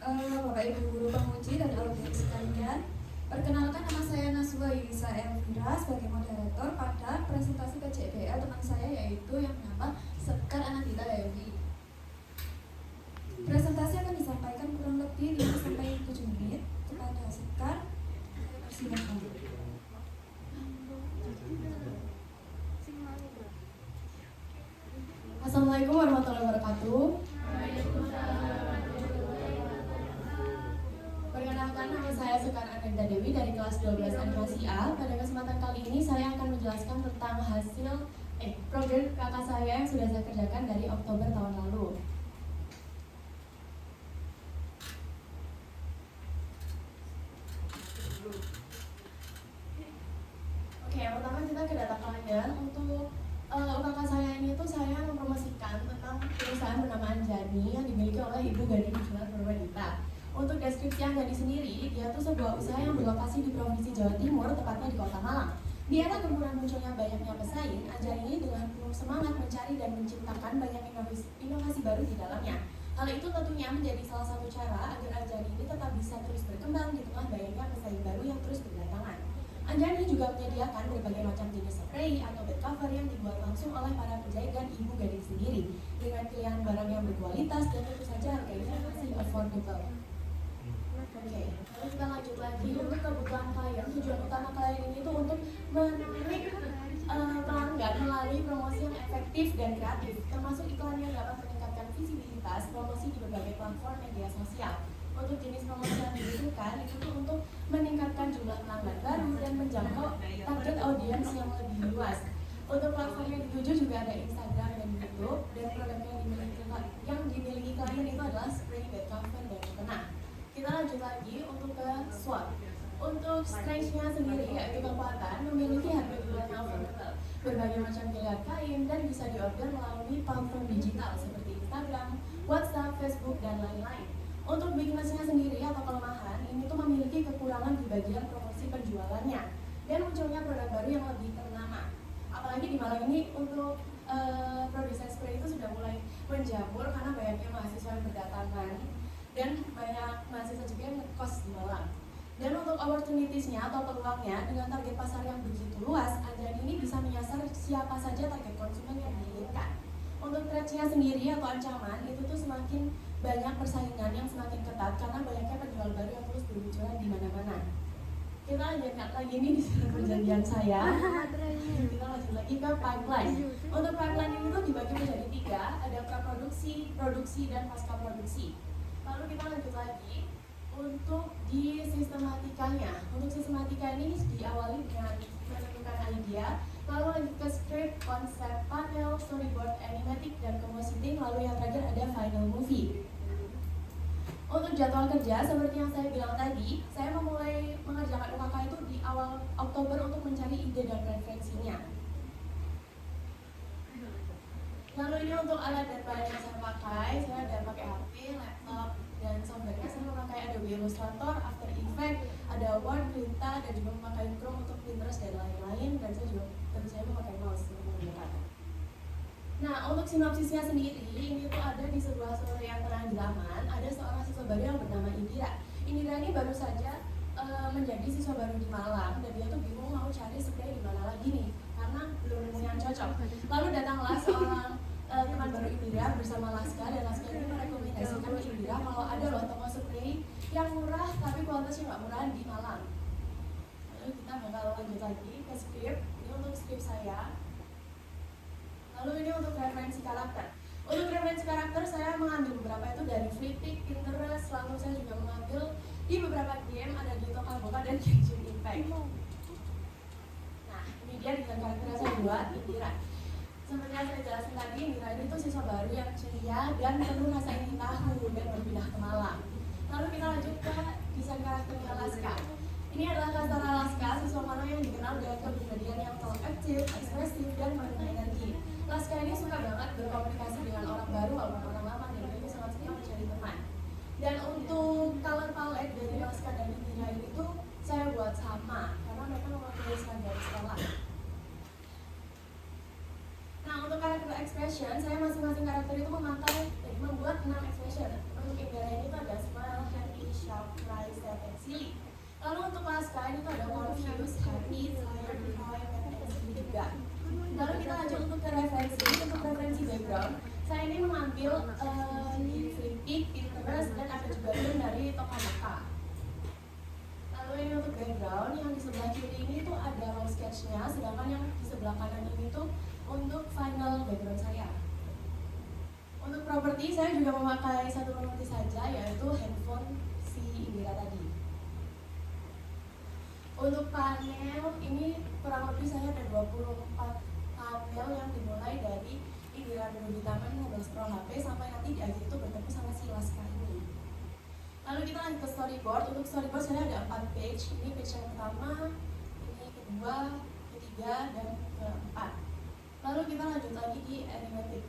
Bapak Ibu Guru Penguji dan alumni sekalian, perkenalkan nama saya Naswa Yulisa Elvira sebagai moderator pada presentasi KJBL teman saya yaitu yang bernama Sekar Anandita Dewi. Presentasi akan disampaikan kurang lebih 5-7 menit kepada Sekar. Silakan. Assalamualaikum warahmatullahi wabarakatuh. Perkenalkan, nama saya Sekar Anandita Dewi dari kelas 12 animasi A. Pada kesempatan kali ini saya akan menjelaskan tentang hasil program kakak saya yang sudah saya kerjakan dari Oktober tahun lalu. Oke, yang pertama kita ke data kalender. Untuk UKK saya ini tuh saya mempromosikan tentang perusahaan bernama Anjani yang dimiliki oleh Ibu Gading Jualan Purwadita. Untuk deskripsi Anjani sendiri, dia tuh sebuah usaha yang berlokasi di Provinsi Jawa Timur, tepatnya di Kota Malang. Di era gempuran munculnya banyaknya pesaing, Anjani ini dengan penuh semangat mencari dan menciptakan banyak inovasi baru di dalamnya. Hal itu tentunya menjadi salah satu cara agar Anjani ini tetap bisa terus berkembang di tengah banyaknya pesaing baru yang terus berdatangan. Anjani juga menyediakan berbagai macam jenis spray atau bed cover yang dibuat langsung oleh para penjahit dan ibu gading sendiri dengan pilihan barang yang berkualitas dan tentu saja harganya masih affordable. Oke, lalu kita lanjut lagi untuk kebutuhan klien. Tujuan utama klien ini tuh untuk menarik pelanggan melalui promosi yang efektif dan kreatif, termasuk iklan yang dapat meningkatkan visibilitas promosi di berbagai platform media sosial. Untuk jenis promosi yang dibutuhkan itu tuh untuk meningkatkan jumlah pelanggan baru dan menjangkau target audiens yang lebih luas. Untuk platform yang dituju juga ada Instagram dan YouTube, dan produk yang dimiliki klien itu adalah spray, bed cover, dan mukena. Kita lanjut lagi untuk ke swap. Untuk strength-nya sendiri yaitu kekuatan, memiliki harga jual yang affordable, berbagai macam pilihan kain, dan bisa diorder melalui platform digital seperti Instagram, WhatsApp, Facebook, dan lain-lain. Untuk weakness-nya sendiri atau kelemahan, ini tuh memiliki kekurangan di bagian promosi penjualannya dan munculnya produk baru yang lebih ternama. Apalagi di Malang ini untuk produsen spray itu sudah mulai menjamur karena banyaknya mahasiswa yang berdatangan dan banyak mahasiswa juga yang ngekos di Malang. Dan untuk opportunities-nya atau peluangnya dengan target pasar yang begitu luas, Anjani ini bisa menyasar siapa saja target konsumen yang diinginkan. Untuk threat-nya sendiri atau ancaman, itu tuh semakin banyak persaingan yang semakin ketat karena banyaknya penjual baru yang terus bermunculan di mana-mana. Kita lanjutkan lagi nih di perjanjian saya. Kita lanjut lagi ke pipeline. Untuk pipeline ini tuh dibagi menjadi 3, ada praproduksi, produksi, dan pasca produksi. Lalu kita lanjut lagi untuk di sistematikanya. Untuk sistematika ini diawali dengan menentukan idea, lalu lanjut ke script, konsep, panel, storyboard, animatic, dan compositing, lalu yang terakhir ada final movie. Untuk jadwal kerja, seperti yang saya bilang tadi, saya memulai mengerjakan UKK itu di awal Oktober untuk mencari ide dan referensinya. Lalu ini untuk alat dan bahan yang saya pakai ada pakai HP, laptop, dan software-nya saya memakai Adobe Illustrator, After Effects, ada Word, Krita, dan juga memakai Chrome untuk Pinterest dan lain-lain, dan saya juga tentu saja memakai mouse untuk menggunakan. Nah, untuk sinopsisnya sendiri, ini tuh ada di sebuah sore yang tengah zaman, ada seorang siswa baru yang bernama Indira. Indira ini baru saja menjadi siswa baru di Malang, dan dia tuh bingung mau cari spray di mana lagi nih, karena belum nemu yang cocok. Lalu datanglah seorang teman baru Indira bersama Laska, dan Laska ini merekomendasikan ke Indira kalau ada loh toko spray yang murah tapi kualitasnya nggak murah di Malang. Lalu kita bakal lanjut lagi ke script. Ini untuk script saya. Lalu ini untuk referensi karakter. Untuk referensi karakter saya mengambil beberapa itu dari Flickr, Pinterest, lalu saya juga mengambil di beberapa game, ada di Tokaboka dan Genshin Impact. Nah, ini dia dengan karakter yang saya buat, Indira. Seperti yang saya jelaskan tadi, Indira ini tuh siswa baru yang ceria dan penuh rasa ingin tahu dan berpindah ke Malang. Lalu kita lanjut ke desain karakternya Laska. Ini adalah Kastara Laska, siswa Malang yang dikenal dengan kepribadian yang talkative, ekspresif, dan penuh energi. Laska ini suka banget berkomunikasi dengan orang baru walaupun orang lama, dan ini sangat suka mencari teman. Dan untuk color palette dari Laska dan Indira ini tuh saya buat sama karena mereka memakai seragam sekolah. Nah, untuk karakter expression, saya masing-masing karakter itu membuat 6 expression. Untuk Indira Lalu untuk naskah ini tuh ada confused, happy, tired, joy, and sedih juga. Lalu kita lanjut untuk ke referensi. Untuk referensi background, saya ini mengambil di Flickr, Pinterest, dan ada juga link dari Tokopedia. Lalu ini untuk background, yang di sebelah kiri ini tuh ada rough sketch-nya, sedangkan yang di sebelah kanan ini tuh untuk final background saya. Untuk properti, saya juga memakai satu properti saja, yaitu handphone si Indira tadi. Untuk panel, ini kurang lebih saya ada 24 panel yang dimulai dari Indira duduk di taman sambil scroll HP sampai nanti di akhir itu bertemu sama si Laska ini. Lalu kita lanjut ke storyboard. Untuk storyboard saya ada 4 page. Ini page yang pertama, ini kedua, ketiga, dan keempat. Lalu kita lanjut lagi di animatic.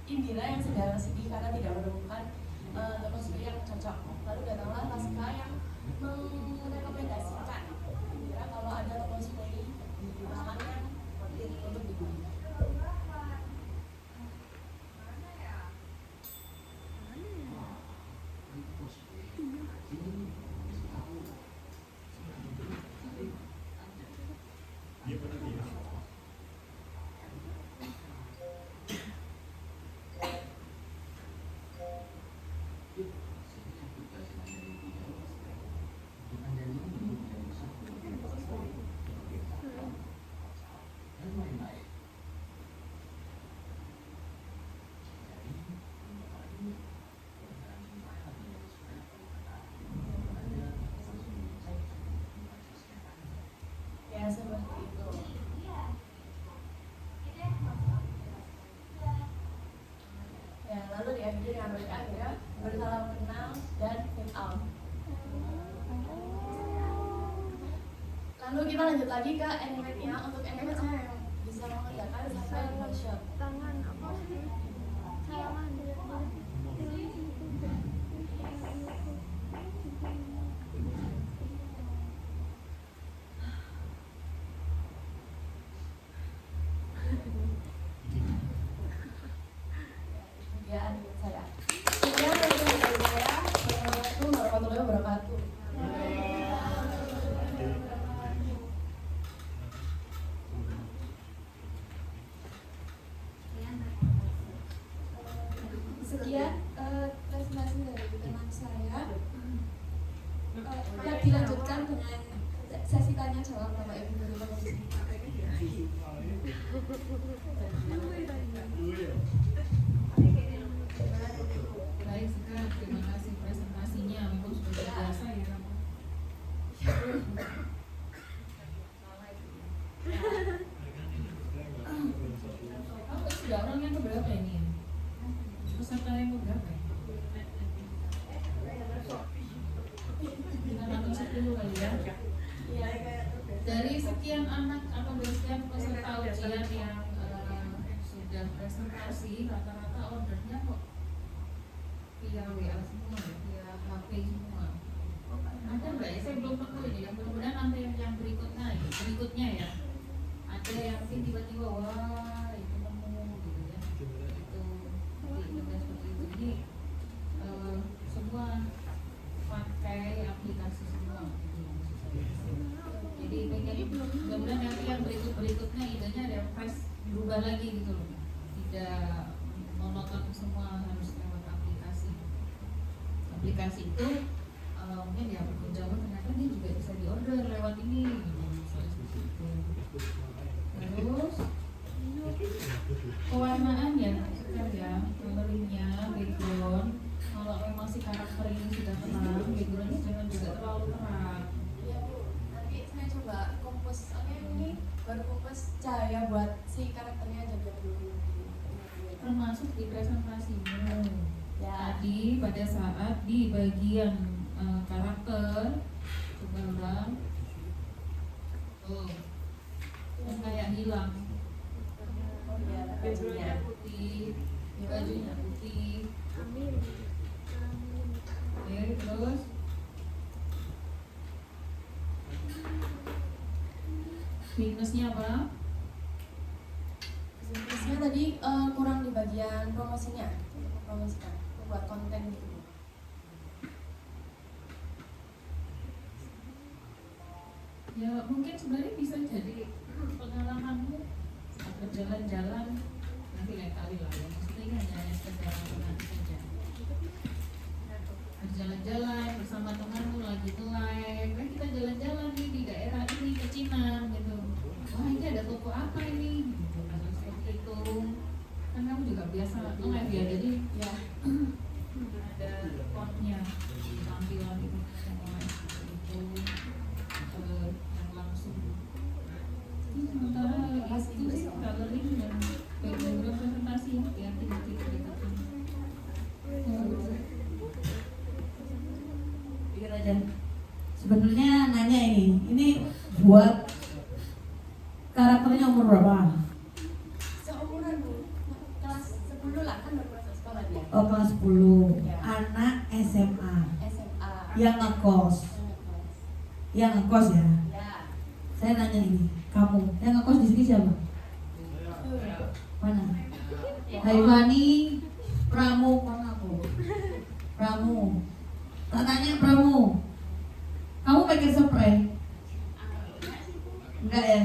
Indira yang sedang sedih karena tidak menemukan teman sendiri yang cocok. Lalu datanglah Laska yang merekomendasikan Indira kalau ada teman sendiri di belakang yang untuk dibeli. Seperti itu. Ya, lalu diakhiri dengan mereka akhirnya bersalam kenal dan fit out. Lalu kita lanjut lagi ke animate-nya. Untuk animate saya yang bisa mengerjakan sampai 2 shot. Tangan apa sih? Tangan. Ya, animate saya. Sekian dari saya. Assalamualaikum warahmatullahi wabarakatuh. Sekian presentasi dari teman saya. Yang dilanjutkan dengan sesi tanya jawab Bapak Ibu Guru Komisi. Baik, sekarang terima kasih presentasinya, memang sudah biasa ya. Apa sudah orang yang keberapa ini? Peserta yang keberapa? Anak 10 kali ya. Dari sekian anak atau dari sekian peserta ujian yang sudah presentasi, rata-rata ordernya kok via WA semua, via HP semua. Ada nggak ya? Saya belum tahu ini. Yang mudah-mudahan nanti yang berikutnya ya. Ada yang mungkin tiba-tiba wah itu nemu gitu ya. Itu seperti itu. Ini semua pakai aplikasi semua. Jadi pengen mudah-mudahan nanti yang berikutnya idenya ada fresh berubah lagi gitu loh. Tidak monoton semua harus lewat aplikasi. Aplikasi itu mungkin ya berjauh ternyata dia juga bisa diorder lewat ini gitu. Misalnya seperti itu. Terus pewarnaan ya, sekarang ya, coloringnya, background. Kalau memang si karakter ini sudah terang, backgroundnya jangan juga terlalu terang. Iya Bu, nanti saya coba kompos. Oke, ini baru kompos cahaya buat si karakternya jaga dulu. Termasuk di presentasimu. Ya. Tadi pada saat di bagian karakter coba ulang. Oh, yang kayak nggak hilang. Oh iya, Backgroundnya putih, bajunya putih. Amin. Amin. Oke, terus minusnya apa? Minusnya tadi kurang di bagian promosinya, untuk mempromosikan, membuat konten gitu. Ya mungkin sebenarnya bisa jadi pengalamanmu saat berjalan-jalan nanti lain kali lah ya, maksudnya ini hanya sekedar nanti saja. Berjalan-jalan bersama temanmu lagi live, kan kita jalan-jalan nih di daerah ini ke Cina gitu. Wah ini ada toko apa ini? Gitu. Atau seperti itu. Kan kamu juga biasa live ya, jadi Ya, ada kontennya tampilan itu yang live seperti itu. Yang langsung. Sementara itu sih coloring dan background presentasi ya titik-titik berikutnya. Pikir aja. Sebenarnya nanya ini buat karakternya umur berapa? seumuran Bu, kelas 10 lah kan baru masuk sekolah dia. Oh kelas 10. Ya. Anak SMA. SMA. Yang ngekos. Yang ngekos ya. Ya. Saya nanya ini, kamu yang ngekos di sini siapa? Mana? Haifani, Pramu, mana aku? Pramu. Tak tanya Pramu. Kamu pakai spray? Enggak ya?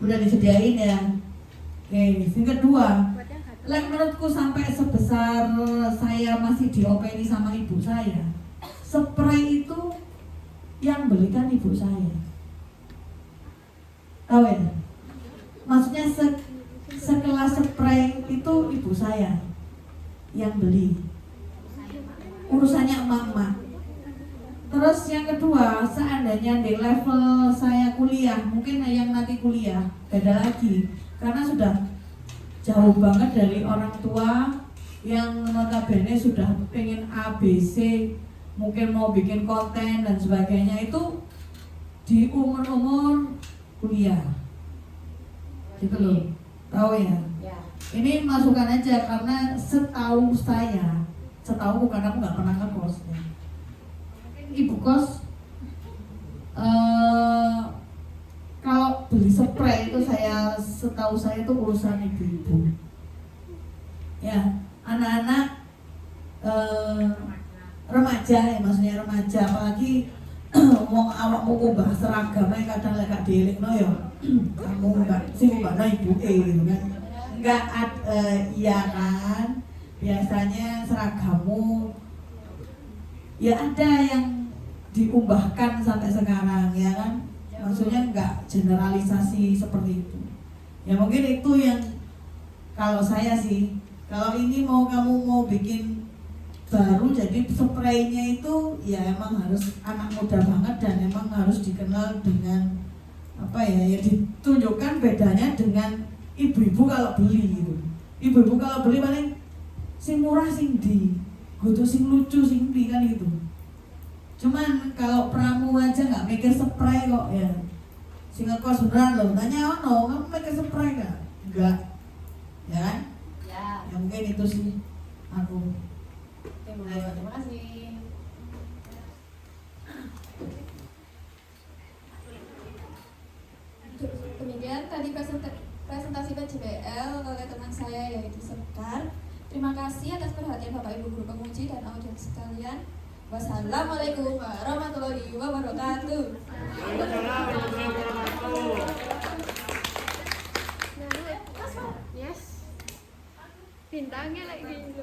Udah disediain ya? Oke, yang kedua, menurutku sampai sebesar saya masih diopeni sama ibu saya, spray itu yang belikan ibu saya. Tahu ya? Maksudnya sekelas spray itu ibu saya yang beli. Urusannya emak-emak. Terus yang kedua, seandainya di level saya kuliah, mungkin yang nanti kuliah beda lagi, karena sudah jauh banget dari orang tua yang notabene sudah pengen ABC, mungkin mau bikin konten dan sebagainya, itu di umur-umur kuliah gitu loh. Tahu ya? Ya. Ini masukan aja karena setahu saya, setahu karena aku nggak pernah ngekos ya. Ibu kos kalau beli spray itu setahu saya itu urusan ibu-ibu ya, anak-anak remaja ya, maksudnya remaja, apalagi wong awakmu ngubah seragamnya kadang lek gak dielikno ya kamu enggak sing ngubahno ibuke gitu kan. Enggak iya kan, biasanya seragammu ya ada yang diubahkan sampai sekarang ya kan, maksudnya enggak generalisasi seperti itu ya. Mungkin itu yang kalau saya sih, kalau ini kamu mau bikin baru jadi spraynya itu ya emang harus anak muda banget dan emang harus dikenal dengan apa ya ditunjukkan bedanya dengan ibu-ibu kalau beli gitu. Ibu-ibu kalau beli paling sing murah sing di kudu sing lucu sing di kan gitu. Cuman kalau Pramu aja nggak mikir spray kok ya. Sing ngekos beneran loh, tanya kamu mikir spray nggak? Enggak, ya kan? Ya. Ya mungkin itu sih aku. Oke, Bu. Terima kasih. Demikian tadi presentasi PJBL oleh teman saya yaitu Sekar. Terima kasih atas perhatian Bapak Ibu guru penguji dan audiens sekalian. Wassalamualaikum warahmatullahi wabarakatuh. Yes. Bintangnya lagi.